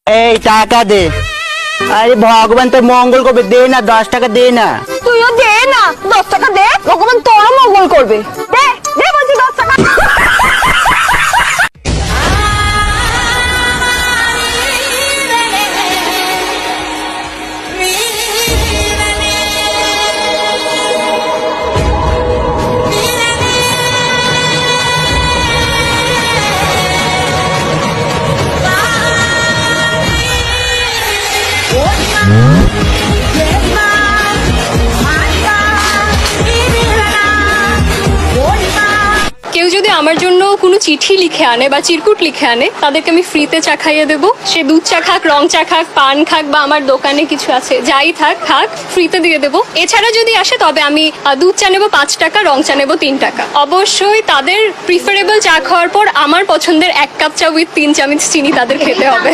এই টাকা দে। আরে ভগবান তোর মঙ্গল করবে, দে না 10 টাকা দে না। তুইও দে না 10 টাকা দে, ভগবান তোরও মঙ্গল করবে। দে দে বলছি 10 টাকা। কেউ যদি আমার জন্য কোনো চিঠি লিখে আনে বা চিরকুট লিখে আনে, তাদেরকে আমি ফ্রিতে চা খাইয়ে দেবো। সে দুধ চা খাক, রং চা খাক, পান খাক, বা আমার দোকানে কিছু আছে যাই থাক খাক, ফ্রিতে দিয়ে দেবো। এছাড়া যদি আসে তবে আমি দুধ চা নেবো 5 টাকা, রং চা নেবো 3 টাকা। অবশ্যই তাদের প্রিফারেবল চা খাওয়ার পর আমার পছন্দের 1 কাপ চা উইথ 3 চামচ চিনি তাদের খেতে হবে।